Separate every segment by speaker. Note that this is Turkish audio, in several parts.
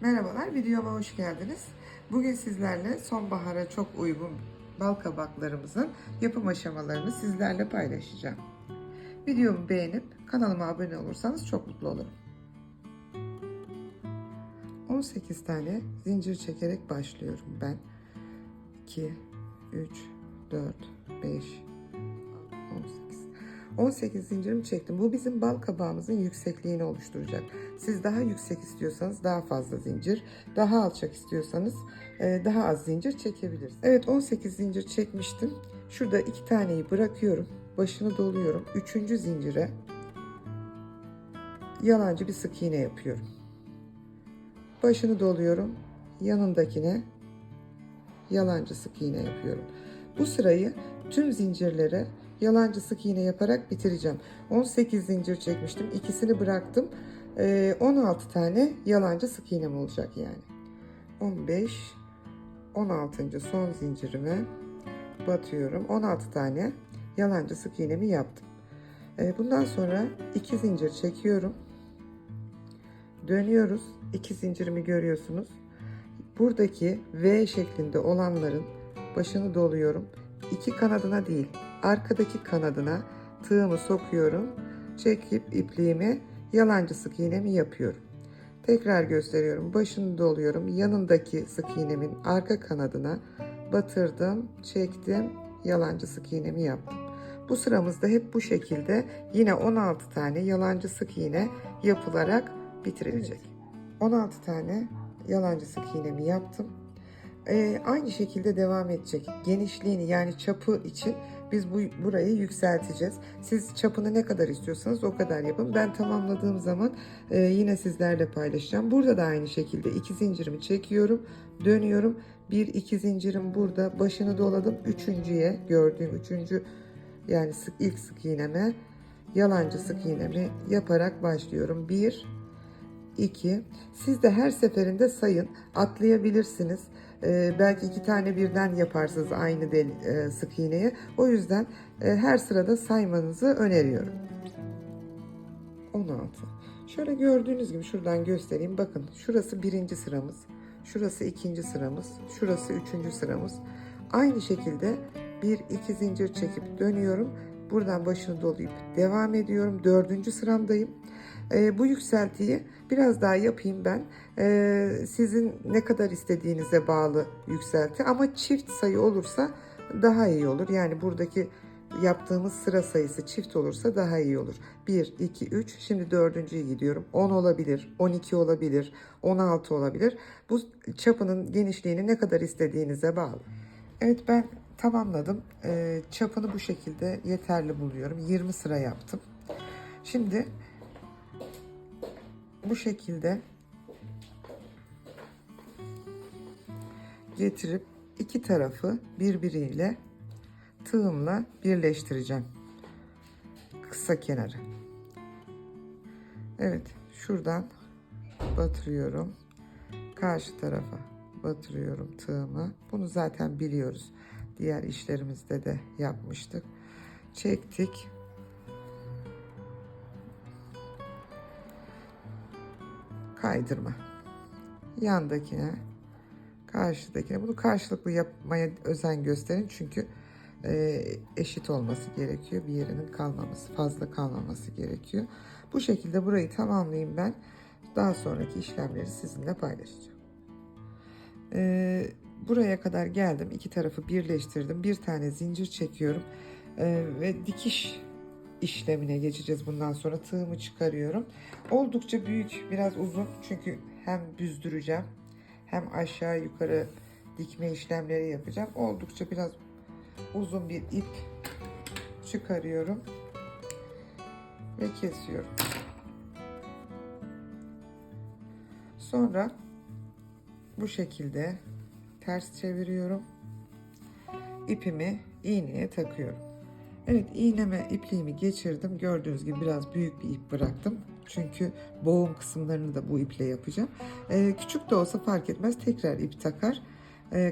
Speaker 1: Merhabalar, videoma hoş geldiniz. Bugün sizlerle sonbahara çok uygun bal kabaklarımızın yapım aşamalarını sizlerle paylaşacağım. Videomu beğenip kanalıma abone olursanız çok mutlu olurum. 18 tane zincir çekerek başlıyorum ben. 2, 3, 4, 5, 18. 18 zincirimi çektim. Bu bizim bal kabağımızın yüksekliğini oluşturacak. Siz daha yüksek istiyorsanız daha fazla zincir, daha alçak istiyorsanız daha az zincir çekebilirsiniz. Evet, 18 zincir çekmiştim. Şurada 2 taneyi bırakıyorum. Başını doluyorum. 3. zincire yalancı bir sık iğne yapıyorum. Başını doluyorum. Yanındakine yalancı sık iğne yapıyorum. Bu sırayı tüm zincirlere yalancı sık iğne yaparak bitireceğim. 18 zincir çekmiştim. İkisini bıraktım. 16 tane yalancı sık iğnem olacak yani. 15, 16. son zincirime batıyorum. 16 tane yalancı sık iğnemi yaptım. Bundan sonra 2 zincir çekiyorum. Dönüyoruz. 2 zincirimi görüyorsunuz. Buradaki V şeklinde olanların başını doluyorum. 2 kanadına değil, arkadaki kanadına tığımı sokuyorum. Çekip ipliğimi yalancı sık iğnemi yapıyorum. Tekrar gösteriyorum. Başını doluyorum. Yanındaki sık iğnemin arka kanadına batırdım, çektim, yalancı sık iğnemi yaptım. Bu sıramızda hep bu şekilde yine 16 tane yalancı sık iğne yapılarak bitirilecek. 16 tane yalancı sık iğnemi yaptım. Aynı şekilde devam edecek. Genişliğini yani çapı için biz burayı yükselteceğiz. Siz çapını ne kadar istiyorsanız o kadar yapın. Ben tamamladığım zaman yine sizlerle paylaşacağım. Burada da aynı şekilde 2 zincirimi çekiyorum. Dönüyorum. 1-2 zincirim burada. Başını doladım. Üçüncüye gördüğüm yani ilk sık iğneme yalancı sık iğnemi yaparak başlıyorum. 1, 2. Siz de her seferinde sayın. Atlayabilirsiniz. Belki 2 tane birden yaparsınız aynı sık iğneye. O yüzden her sırada saymanızı öneriyorum. 16. Şöyle gördüğünüz gibi şuradan göstereyim. Bakın şurası 1. sıramız. Şurası 2. sıramız. Şurası 3. sıramız. Aynı şekilde 1-2 zincir çekip dönüyorum. Buradan başını dolayıp devam ediyorum. 4. sıramdayım. Bu yükseltiyi biraz daha yapayım ben. Sizin ne kadar istediğinize bağlı yükselti. Ama çift sayı olursa daha iyi olur. Yani buradaki yaptığımız sıra sayısı çift olursa daha iyi olur. 1, 2, 3. Şimdi 4.'ye gidiyorum. 10 olabilir, 12 olabilir, 16 olabilir. Bu çapının genişliğini ne kadar istediğinize bağlı. Evet, ben tamamladım. Çapını bu şekilde yeterli buluyorum. 20 sıra yaptım. Şimdi bu şekilde getirip iki tarafı birbiriyle tığımla birleştireceğim. Kısa kenarı. Evet, şuradan batırıyorum. Karşı tarafa batırıyorum tığımı. Bunu zaten biliyoruz. Diğer işlerimizde de yapmıştık. Çektik. Kaydırma. Yandakine, karşıdakine. Bunu karşılıklı yapmaya özen gösterin. Çünkü eşit olması gerekiyor. Bir yerinin kalmaması, fazla kalmaması gerekiyor. Bu şekilde burayı tamamlayayım ben. Daha sonraki işlemleri sizinle paylaşacağım. Buraya kadar geldim. İki tarafı birleştirdim. Bir tane zincir çekiyorum. Ve dikiş işlemine geçeceğiz bundan sonra. Tığımı çıkarıyorum. Oldukça büyük, biraz uzun. Çünkü hem büzdüreceğim hem aşağı yukarı dikme işlemleri yapacağım. Oldukça biraz uzun bir ip çıkarıyorum ve kesiyorum. Sonra bu şekilde ters çeviriyorum. İpimi iğneye takıyorum. Evet, iğneme ipliğimi geçirdim. Gördüğünüz gibi biraz büyük bir ip bıraktım. Çünkü boğum kısımlarını da bu iple yapacağım. Küçük de olsa fark etmez. Tekrar ip takar.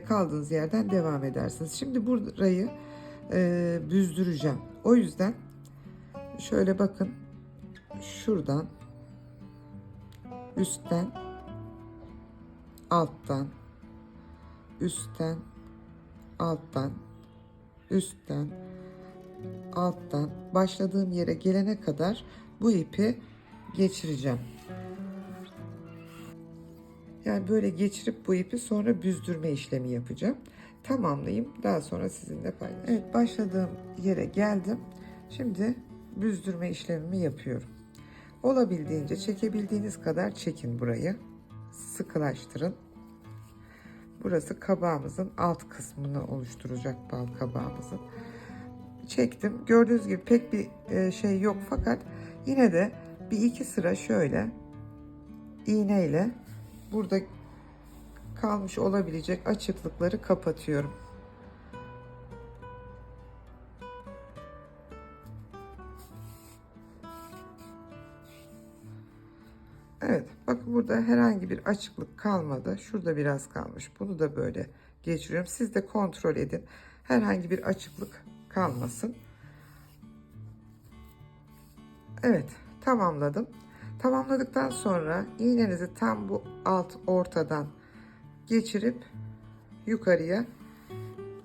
Speaker 1: Kaldığınız yerden devam edersiniz. Şimdi burayı büzdüreceğim. O yüzden şöyle bakın. Şuradan üstten alttan, üstten, alttan, üstten, alttan başladığım yere gelene kadar bu ipi geçireceğim. Yani böyle geçirip bu ipi sonra büzdürme işlemi yapacağım. Tamamlayayım. Daha sonra sizinle paylaşacağım. Evet, başladığım yere geldim. Şimdi büzdürme işlemimi yapıyorum. Olabildiğince çekebildiğiniz kadar çekin burayı. Sıkılaştırın. Burası kabağımızın alt kısmını oluşturacak, bal kabağımızın. Çektim. Gördüğünüz gibi pek bir şey yok, fakat yine de bir iki sıra şöyle iğneyle burada kalmış olabilecek açıklıkları kapatıyorum. Evet, bakın burada herhangi bir açıklık kalmadı. Şurada biraz kalmış. Bunu da böyle geçiriyorum. Siz de kontrol edin. Herhangi bir açıklık kalmasın. Evet, tamamladım. Tamamladıktan sonra iğnenizi tam bu alt ortadan geçirip yukarıya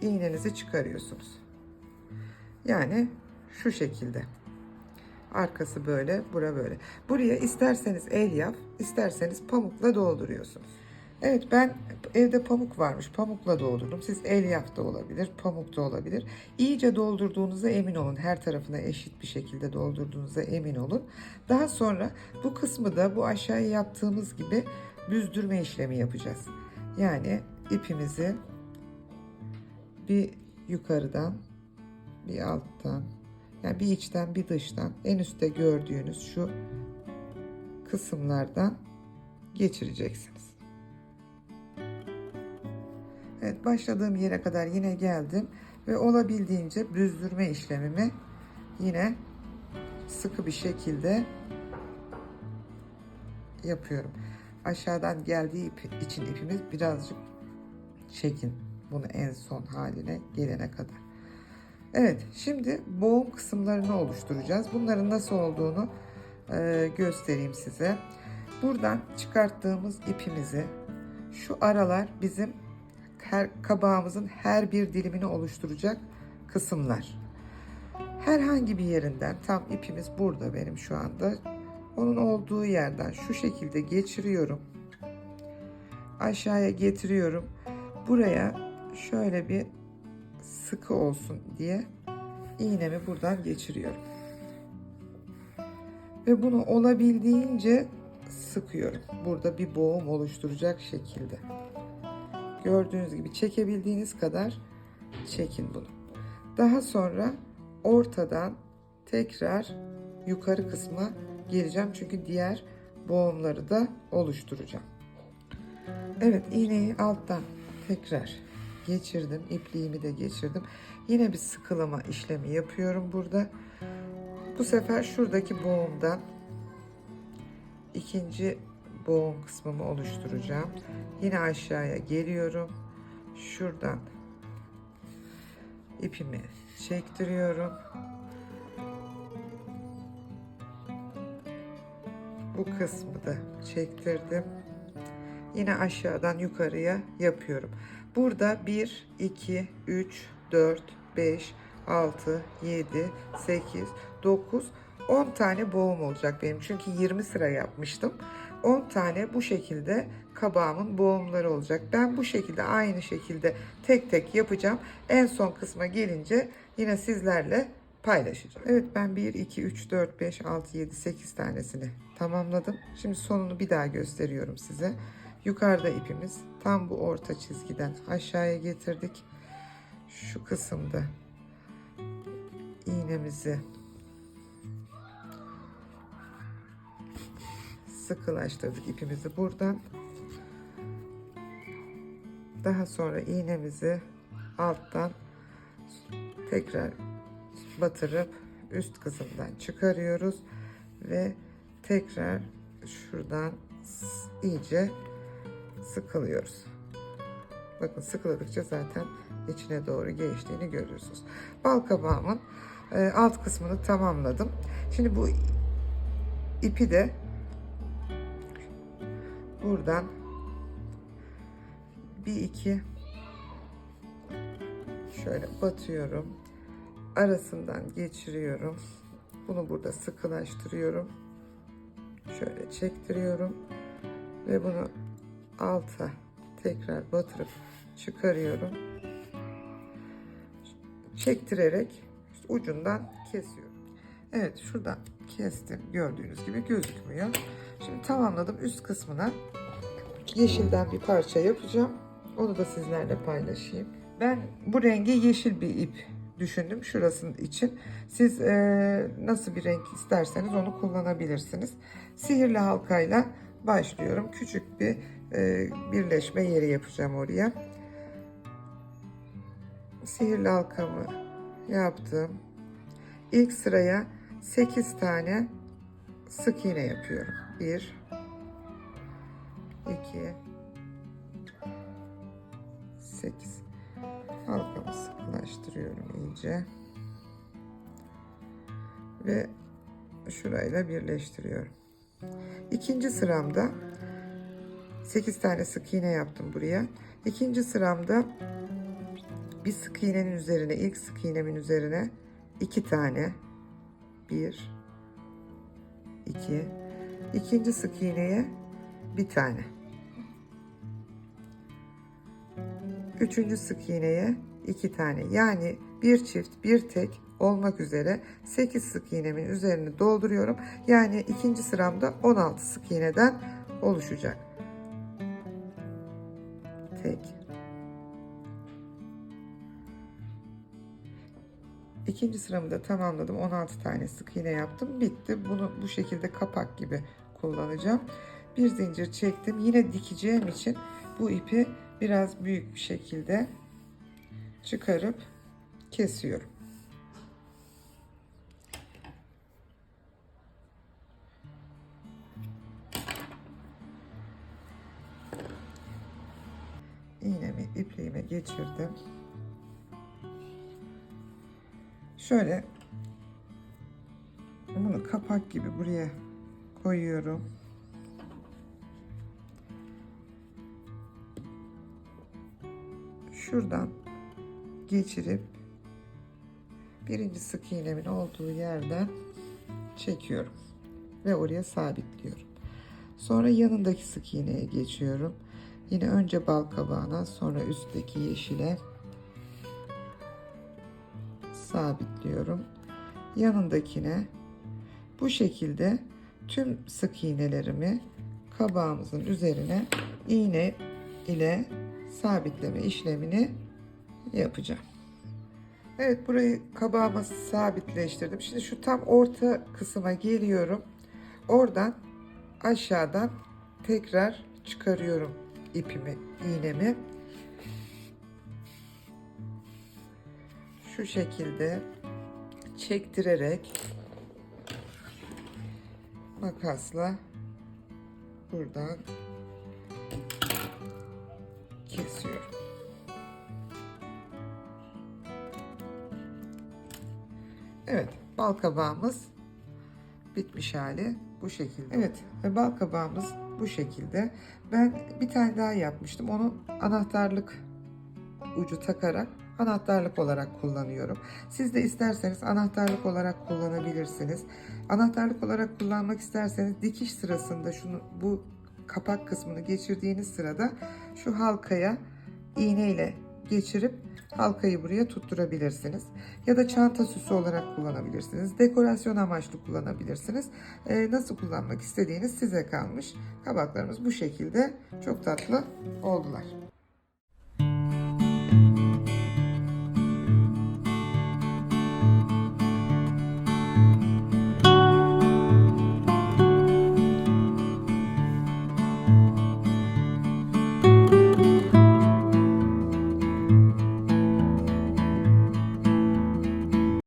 Speaker 1: iğnenizi çıkarıyorsunuz. Yani şu şekilde. Arkası böyle, bura böyle. Buraya isterseniz elyaf, isterseniz pamukla dolduruyorsunuz. Evet, ben evde pamuk varmış, pamukla doldurdum. Siz elyaf da olabilir, pamuk da olabilir. İyice doldurduğunuza emin olun. Her tarafına eşit bir şekilde doldurduğunuza emin olun. Daha sonra bu kısmı da bu aşağıya yaptığımız gibi büzdürme işlemi yapacağız. Yani ipimizi bir yukarıdan, bir alttan, yani bir içten bir dıştan, en üstte gördüğünüz şu kısımlardan geçireceksiniz. Evet, başladığım yere kadar yine geldim ve olabildiğince büzdürme işlemimi yine sıkı bir şekilde yapıyorum. Aşağıdan geldiği için ipimiz birazcık çekin, bunu en son haline gelene kadar. Evet, şimdi boğum kısımlarını oluşturacağız. Bunların nasıl olduğunu göstereyim size. Buradan çıkarttığımız ipimizi, şu aralar bizim kabağımızın her bir dilimini oluşturacak kısımlar. Herhangi bir yerinden, tam ipimiz burada benim şu anda, onun olduğu yerden şu şekilde geçiriyorum. Aşağıya getiriyorum. Buraya şöyle bir sıkı olsun diye iğnemi buradan geçiriyorum. Ve bunu olabildiğince sıkıyorum. Burada bir boğum oluşturacak şekilde. Gördüğünüz gibi çekebildiğiniz kadar çekin bunu. Daha sonra ortadan tekrar yukarı kısma geleceğim. Çünkü diğer boğumları da oluşturacağım. Evet, iğneyi alttan tekrar geçirdim. İpliğimi de geçirdim. Yine bir sıkılama işlemi yapıyorum burada. Bu sefer şuradaki boğumdan ikinci boğum kısmımı oluşturacağım. Yine aşağıya geliyorum. Şuradan ipimi çektiriyorum. Bu kısmı da çektirdim. Yine aşağıdan yukarıya yapıyorum. Burada 1, 2, 3, 4, 5, 6, 7, 8, 9, 10 tane boğum olacak benim. Çünkü 20 sıra yapmıştım. 10 tane bu şekilde kabağımın boğumları olacak. Ben bu şekilde, aynı şekilde tek tek yapacağım. En son kısma gelince yine sizlerle paylaşacağım. Evet, ben 1, 2, 3, 4, 5, 6, 7, 8 tanesini tamamladım. Şimdi sonunu bir daha gösteriyorum size. Yukarıda ipimiz tam bu orta çizgiden aşağıya getirdik. Şu kısımda iğnemizi sıkılaştırdık, ipimizi buradan. Daha sonra iğnemizi alttan tekrar batırıp üst kısımdan çıkarıyoruz ve tekrar şuradan iyice sıkılıyoruz. Bakın, sıkıladıkça zaten içine doğru geçtiğini görüyorsunuz. Bal kabağımın alt kısmını tamamladım. Şimdi bu ipi de buradan bir iki şöyle batıyorum. Arasından geçiriyorum. Bunu burada sıkılaştırıyorum. Şöyle çektiriyorum. Ve bunu alta tekrar batırıp çıkarıyorum. Çektirerek ucundan kesiyorum. Evet, şuradan kestim. Gördüğünüz gibi gözükmüyor. Şimdi tamamladım. Üst kısmına yeşilden bir parça yapacağım. Onu da sizlerle paylaşayım. Ben bu rengi yeşil bir ip düşündüm şurasının için. Siz nasıl bir renk isterseniz onu kullanabilirsiniz. Sihirli halkayla başlıyorum. Küçük bir birleşme yeri yapacağım oraya. Sihirli halkamı yaptım. İlk sıraya 8 tane sık iğne yapıyorum. 1 2 8 halkamı sıkılaştırıyorum iyice ve şurayla birleştiriyorum. İkinci sıramda 8 tane sık iğne yaptım buraya. İkinci sıramda bir sık iğnenin üzerine, ilk sık iğnemin üzerine 2 tane, 1 2, ikinci sık iğneye bir tane, üçüncü sık iğneye 2 tane, yani bir çift bir tek olmak üzere 8 sık iğnemin üzerini dolduruyorum. Yani ikinci sıramda 16 sık iğneden oluşacak. Tek. İkinci sıramı da tamamladım. 16 tane sık iğne yaptım. Bitti. Bunu bu şekilde kapak gibi kullanacağım. Bir zincir çektim. Yine dikeceğim için bu ipi biraz büyük bir şekilde çıkarıp kesiyorum. İğnemi ipliğime geçirdim. Şöyle bunu kapak gibi buraya koyuyorum. Şuradan geçirip birinci sık iğnemin olduğu yerden çekiyorum ve oraya sabitliyorum. Sonra yanındaki sık iğneye geçiyorum. Yine önce balkabağına, sonra üstteki yeşile sabitliyorum. Yanındakine bu şekilde tüm sık iğnelerimi kabağımızın üzerine iğne ile sabitleme işlemini yapacağım. Evet, burayı kabağıma sabitleştirdim. Şimdi şu tam orta kısma geliyorum. Oradan aşağıdan tekrar çıkarıyorum ipimi, iğnemi. Şu şekilde çektirerek makasla buradan kesiyorum. Evet, balkabağımız bitmiş hali bu şekilde. Evet, ve balkabağımız bu şekilde. Ben bir tane daha yapmıştım. Onu anahtarlık ucu takarak anahtarlık olarak kullanıyorum. Siz de isterseniz anahtarlık olarak kullanabilirsiniz. Anahtarlık olarak kullanmak isterseniz dikiş sırasında bu kapak kısmını geçirdiğiniz sırada şu halkaya iğneyle geçirip halkayı buraya tutturabilirsiniz. Ya da çanta süsü olarak kullanabilirsiniz. Dekorasyon amaçlı kullanabilirsiniz. Nasıl kullanmak istediğiniz size kalmış. Kabaklarımız bu şekilde çok tatlı oldular.